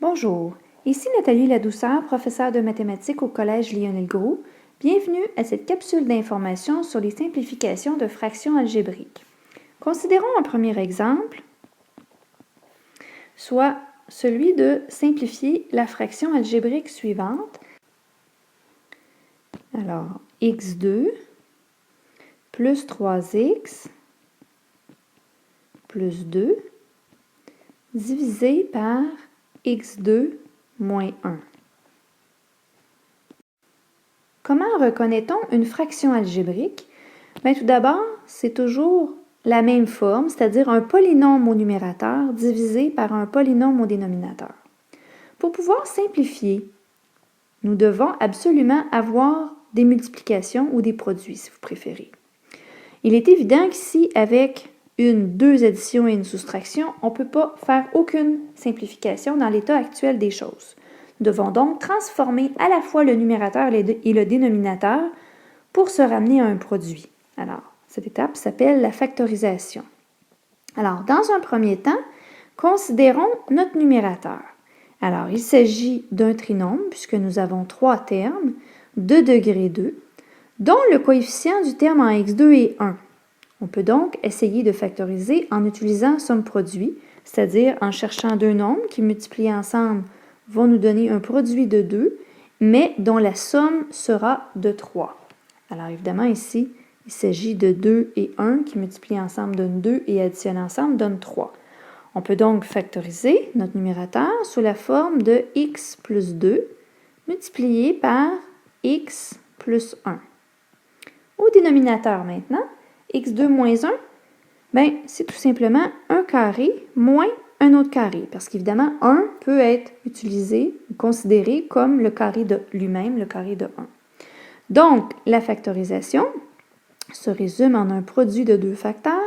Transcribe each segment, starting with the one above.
Bonjour, ici Nathalie Ladouceur, professeure de mathématiques au Collège Lionel-Groulx. Bienvenue à cette capsule d'information sur les simplifications de fractions algébriques. Considérons un premier exemple, soit celui de simplifier la fraction algébrique suivante. Alors, x2 plus 3x plus 2 divisé par x2 moins 1. Comment reconnaît-on une fraction algébrique? Bien, tout d'abord, c'est toujours la même forme, c'est-à-dire un polynôme au numérateur divisé par un polynôme au dénominateur. Pour pouvoir simplifier, nous devons absolument avoir des multiplications ou des produits, si vous préférez. Il est évident qu'ici, avec deux additions et une soustraction, on ne peut pas faire aucune simplification dans l'état actuel des choses. Nous devons donc transformer à la fois le numérateur et le dénominateur pour se ramener à un produit. Alors, cette étape s'appelle la factorisation. Alors, dans un premier temps, considérons notre numérateur. Alors, il s'agit d'un trinôme, puisque nous avons trois termes, de degré 2, dont le coefficient du terme en x2 est 1. On peut donc essayer de factoriser en utilisant somme-produit, c'est-à-dire en cherchant deux nombres qui multipliés ensemble vont nous donner un produit de 2, mais dont la somme sera de 3. Alors évidemment ici, il s'agit de 2 et 1 qui multiplient ensemble donnent 2 et additionnent ensemble donnent 3. On peut donc factoriser notre numérateur sous la forme de x plus 2 multiplié par x plus 1. Au dénominateur maintenant, x2 moins 1, bien, c'est tout simplement 1 carré moins un autre carré, parce qu'évidemment, 1 peut être utilisé, considéré comme le carré de lui-même, le carré de 1. Donc, la factorisation se résume en un produit de deux facteurs,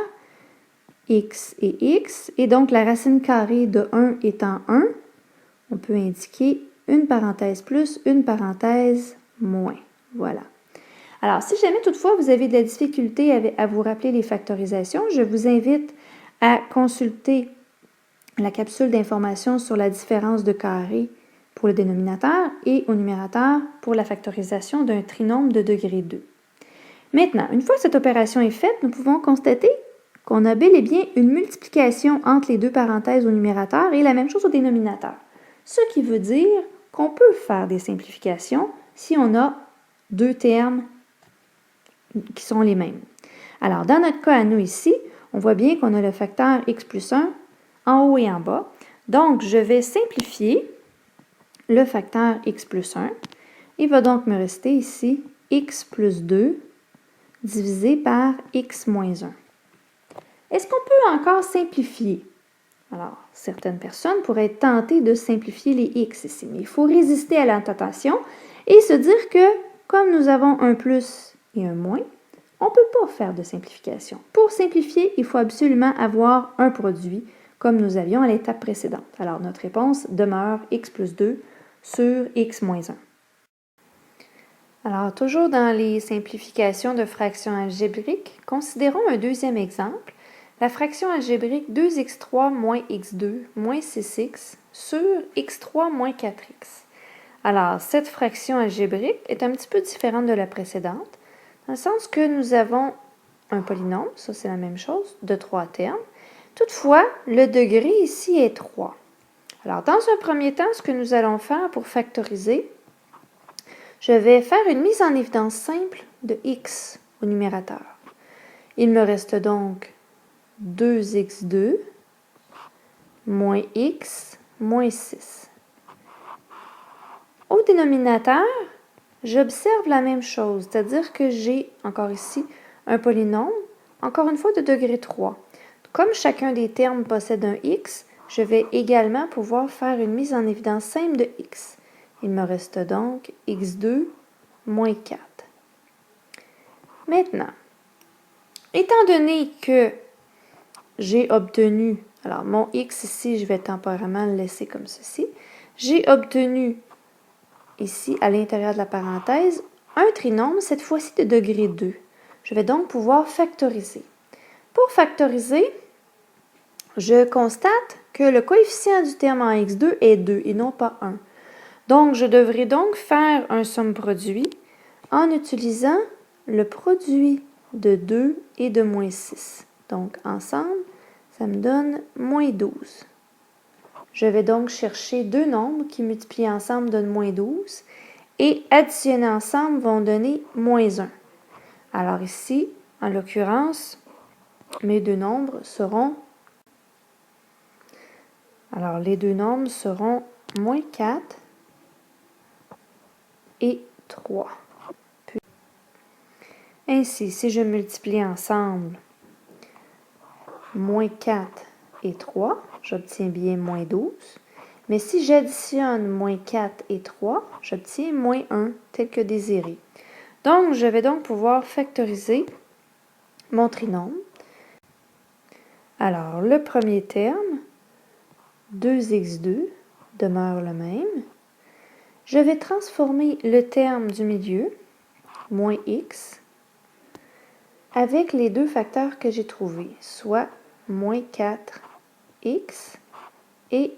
x et x, et donc la racine carrée de 1 étant 1, on peut indiquer une parenthèse plus, une parenthèse moins. Voilà. Alors, si jamais toutefois vous avez de la difficulté à vous rappeler les factorisations, je vous invite à consulter la capsule d'information sur la différence de carré pour le dénominateur et au numérateur pour la factorisation d'un trinôme de degré 2. Maintenant, une fois que cette opération est faite, nous pouvons constater qu'on a bel et bien une multiplication entre les deux parenthèses au numérateur et la même chose au dénominateur. Ce qui veut dire qu'on peut faire des simplifications si on a deux termes qui sont les mêmes. Alors, dans notre cas à nous ici, on voit bien qu'on a le facteur x plus 1 en haut et en bas. Donc, je vais simplifier le facteur x plus 1. Il va donc me rester ici x plus 2 divisé par x moins 1. Est-ce qu'on peut encore simplifier? Alors, certaines personnes pourraient être tentées de simplifier les x ici, mais il faut résister à la tentation et se dire que, comme nous avons un plus et un moins, on ne peut pas faire de simplification. Pour simplifier, il faut absolument avoir un produit, comme nous avions à l'étape précédente. Alors, notre réponse demeure x plus 2 sur x moins 1. Alors, toujours dans les simplifications de fractions algébriques, considérons un deuxième exemple, la fraction algébrique 2x3 moins x2 moins 6x sur x3 moins 4x. Alors, cette fraction algébrique est un petit peu différente de la précédente, dans le sens que nous avons un polynôme, ça c'est la même chose, de 3 termes. Toutefois, le degré ici est 3. Alors, dans un premier temps, ce que nous allons faire pour factoriser, je vais faire une mise en évidence simple de x au numérateur. Il me reste donc 2x2 moins x moins 6. Au dénominateur, j'observe la même chose, c'est-à-dire que j'ai encore ici un polynôme, encore une fois de degré 3. Comme chacun des termes possède un x, je vais également pouvoir faire une mise en évidence simple de x. Il me reste donc x2 moins 4. Maintenant, étant donné que j'ai obtenu, alors mon x ici, je vais temporairement le laisser comme ceci, j'ai obtenu ici, à l'intérieur de la parenthèse, un trinôme, cette fois-ci de degré 2. Je vais donc pouvoir factoriser. Pour factoriser, je constate que le coefficient du terme en x2 est 2 et non pas 1. Donc, je devrais donc faire un somme-produit en utilisant le produit de 2 et de moins 6. Donc, ensemble, ça me donne moins 12. Je vais donc chercher deux nombres qui multipliés ensemble donnent moins 12 et additionnés ensemble vont donner moins 1. Alors ici, en l'occurrence, mes deux nombres seront... Alors, les deux nombres seront moins 4 et 3. Ainsi, si je multiplie ensemble moins 4 et 3, j'obtiens bien moins 12. Mais si j'additionne moins 4 et 3, j'obtiens moins 1, tel que désiré. Donc, je vais donc pouvoir factoriser mon trinôme. Alors, le premier terme, 2x2, demeure le même. Je vais transformer le terme du milieu, moins x, avec les deux facteurs que j'ai trouvés, soit moins 4x et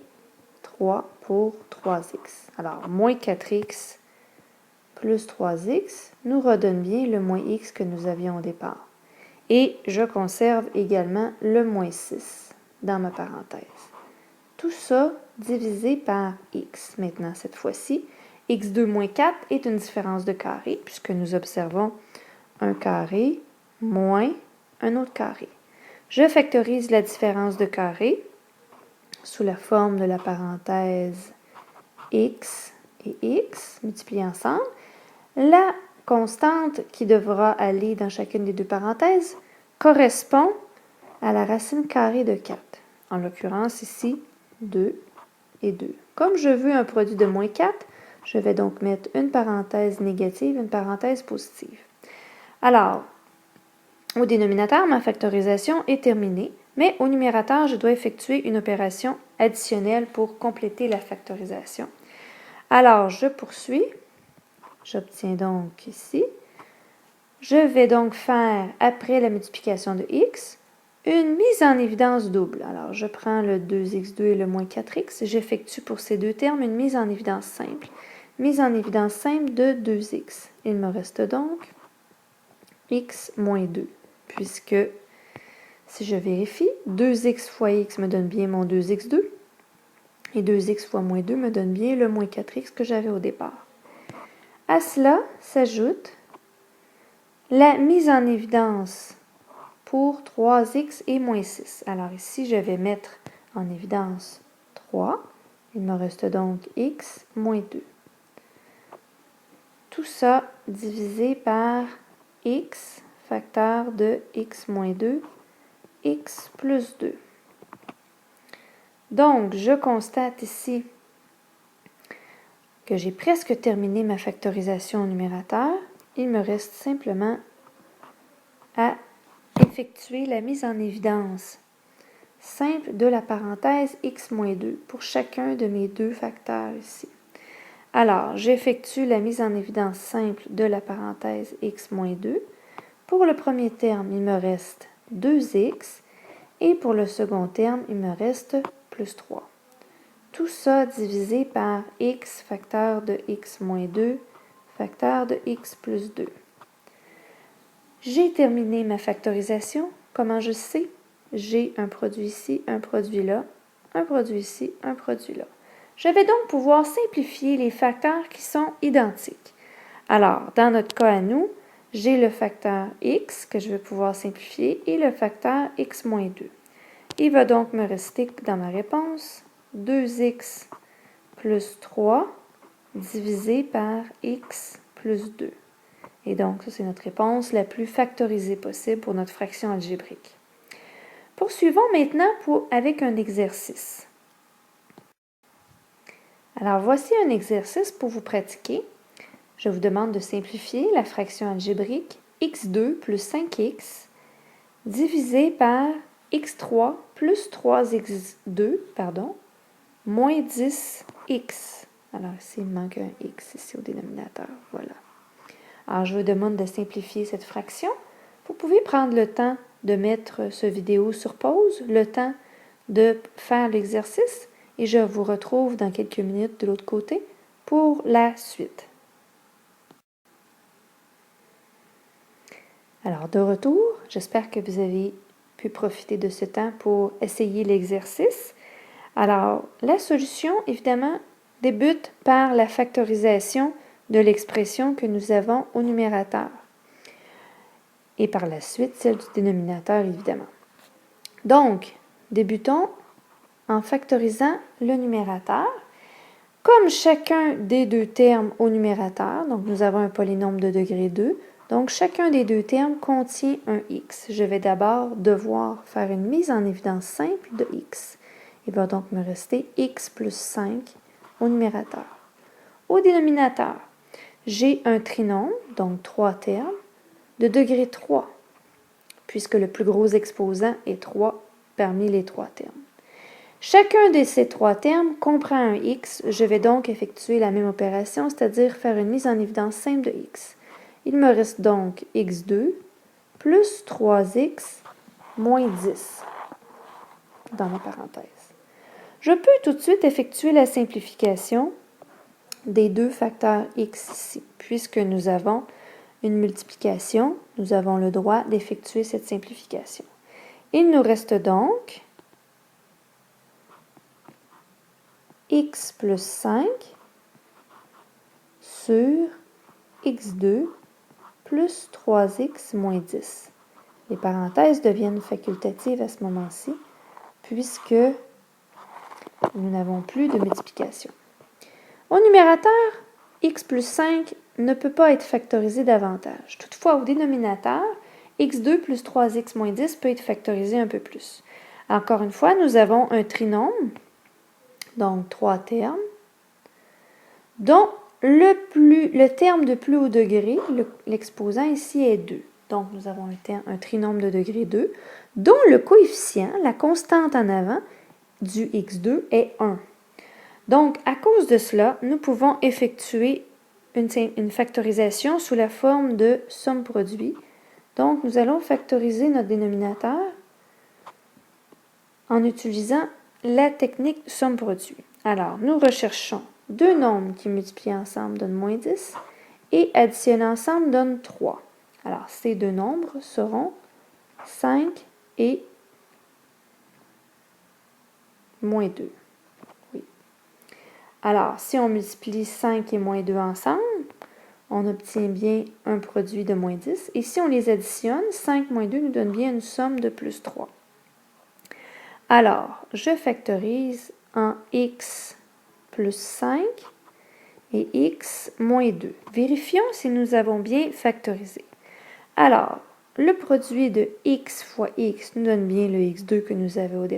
3 pour 3x. Alors, moins 4x plus 3x nous redonne bien le moins x que nous avions au départ. Et je conserve également le moins 6 dans ma parenthèse. Tout ça divisé par x. Maintenant, cette fois-ci, x2 moins 4 est une différence de carré, puisque nous observons un carré moins un autre carré. Je factorise la différence de carré sous la forme de la parenthèse x et x multipliés ensemble. La constante qui devra aller dans chacune des deux parenthèses correspond à la racine carrée de 4. En l'occurrence ici, 2 et 2. Comme je veux un produit de moins 4, je vais donc mettre une parenthèse négative, une parenthèse positive. Alors, au dénominateur, ma factorisation est terminée, mais au numérateur, je dois effectuer une opération additionnelle pour compléter la factorisation. Alors, je poursuis. J'obtiens donc ici. Je vais donc faire, après la multiplication de x, une mise en évidence double. Alors, je prends le 2x2 et le moins 4x. J'effectue pour ces deux termes une mise en évidence simple. Mise en évidence simple de 2x. Il me reste donc x moins 2, puisque, si je vérifie, 2x fois x me donne bien mon 2x2, et 2x fois moins 2 me donne bien le moins 4x que j'avais au départ. À cela s'ajoute la mise en évidence pour 3x et moins 6. Alors ici, je vais mettre en évidence 3. Il me reste donc x moins 2. Tout ça divisé par x, facteur de x moins 2, x plus 2. Donc, je constate ici que j'ai presque terminé ma factorisation au numérateur. Il me reste simplement à effectuer la mise en évidence simple de la parenthèse x moins 2 pour chacun de mes deux facteurs ici. Alors, j'effectue la mise en évidence simple de la parenthèse x moins 2. Pour le premier terme, il me reste 2x et pour le second terme, il me reste plus 3. Tout ça divisé par x facteur de x moins 2 facteur de x plus 2. J'ai terminé ma factorisation. Comment je sais? J'ai un produit ici, un produit là, un produit ici, un produit là. Je vais donc pouvoir simplifier les facteurs qui sont identiques. Alors, dans notre cas à nous, j'ai le facteur x que je vais pouvoir simplifier et le facteur x moins 2. Il va donc me rester dans ma réponse 2x plus 3 divisé par x plus 2. Et donc, ça, c'est notre réponse la plus factorisée possible pour notre fraction algébrique. Poursuivons maintenant avec un exercice. Alors, voici un exercice pour vous pratiquer. Je vous demande de simplifier la fraction algébrique x2 plus 5x divisé par x3 plus 3x2, moins 10x. Alors ici, il manque un x ici au dénominateur. Voilà. Alors, je vous demande de simplifier cette fraction. Vous pouvez prendre le temps de mettre ce vidéo sur pause, le temps de faire l'exercice et je vous retrouve dans quelques minutes de l'autre côté pour la suite. Alors, de retour, j'espère que vous avez pu profiter de ce temps pour essayer l'exercice. Alors, la solution, évidemment, débute par la factorisation de l'expression que nous avons au numérateur. Et par la suite, celle du dénominateur, évidemment. Donc, débutons en factorisant le numérateur. Comme chacun des deux termes au numérateur, donc nous avons un polynôme de degré 2, donc chacun des deux termes contient un x. Je vais d'abord devoir faire une mise en évidence simple de x. Il va donc me rester x plus 5 au numérateur. Au dénominateur, j'ai un trinôme, donc 3 termes, de degré 3, puisque le plus gros exposant est 3 parmi les 3 termes. Chacun de ces 3 termes comprend un x. Je vais donc effectuer la même opération, c'est-à-dire faire une mise en évidence simple de x. Il me reste donc x2 plus 3x moins 10 dans la parenthèse. Je peux tout de suite effectuer la simplification des deux facteurs x ici. Puisque nous avons une multiplication, nous avons le droit d'effectuer cette simplification. Il nous reste donc x plus 5 sur x2 plus 3x moins 10. Les parenthèses deviennent facultatives à ce moment-ci, puisque nous n'avons plus de multiplication. Au numérateur, x plus 5 ne peut pas être factorisé davantage. Toutefois, au dénominateur, x2 plus 3x moins 10 peut être factorisé un peu plus. Encore une fois, nous avons un trinôme, donc 3 termes, dont le terme de plus haut degré, l'exposant ici est 2. Donc, nous avons un trinôme de degré 2, dont le coefficient, la constante en avant, du x2 est 1. Donc, à cause de cela, nous pouvons effectuer une factorisation sous la forme de somme-produit. Donc, nous allons factoriser notre dénominateur en utilisant la technique somme-produit. Alors, nous recherchons deux nombres qui multiplient ensemble donnent moins 10 et additionnent ensemble donnent 3. Alors, ces deux nombres seront 5 et moins 2. Oui. Alors, si on multiplie 5 et moins 2 ensemble, on obtient bien un produit de moins 10. Et si on les additionne, 5 moins 2 nous donne bien une somme de plus 3. Alors, je factorise en x plus 5 et x moins 2. Vérifions si nous avons bien factorisé. Alors, le produit de x fois x nous donne bien le x2 que nous avions au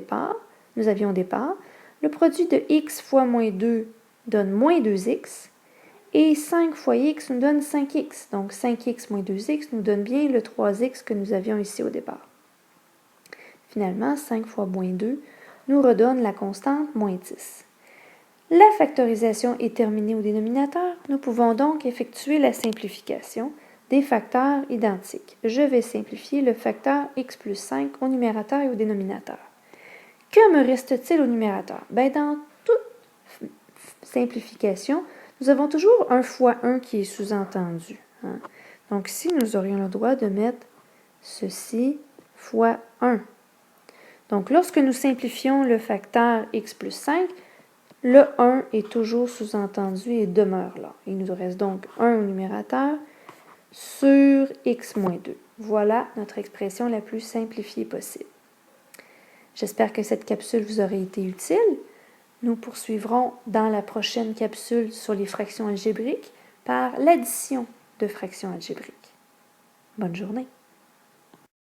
départ. Le produit de x fois moins 2 donne moins 2x. Et 5 fois x nous donne 5x. Donc, 5x moins 2x nous donne bien le 3x que nous avions ici au départ. Finalement, 5 fois moins 2 nous redonne la constante moins 10. La factorisation est terminée au dénominateur. Nous pouvons donc effectuer la simplification des facteurs identiques. Je vais simplifier le facteur x plus 5 au numérateur et au dénominateur. Que me reste-t-il au numérateur? Dans toute simplification, nous avons toujours 1 fois 1 qui est sous-entendu. Donc ici, nous aurions le droit de mettre ceci fois 1. Donc, lorsque nous simplifions le facteur x plus 5, le 1 est toujours sous-entendu et demeure là. Il nous reste donc 1 au numérateur sur x moins 2. Voilà notre expression la plus simplifiée possible. J'espère que cette capsule vous aura été utile. Nous poursuivrons dans la prochaine capsule sur les fractions algébriques par l'addition de fractions algébriques. Bonne journée.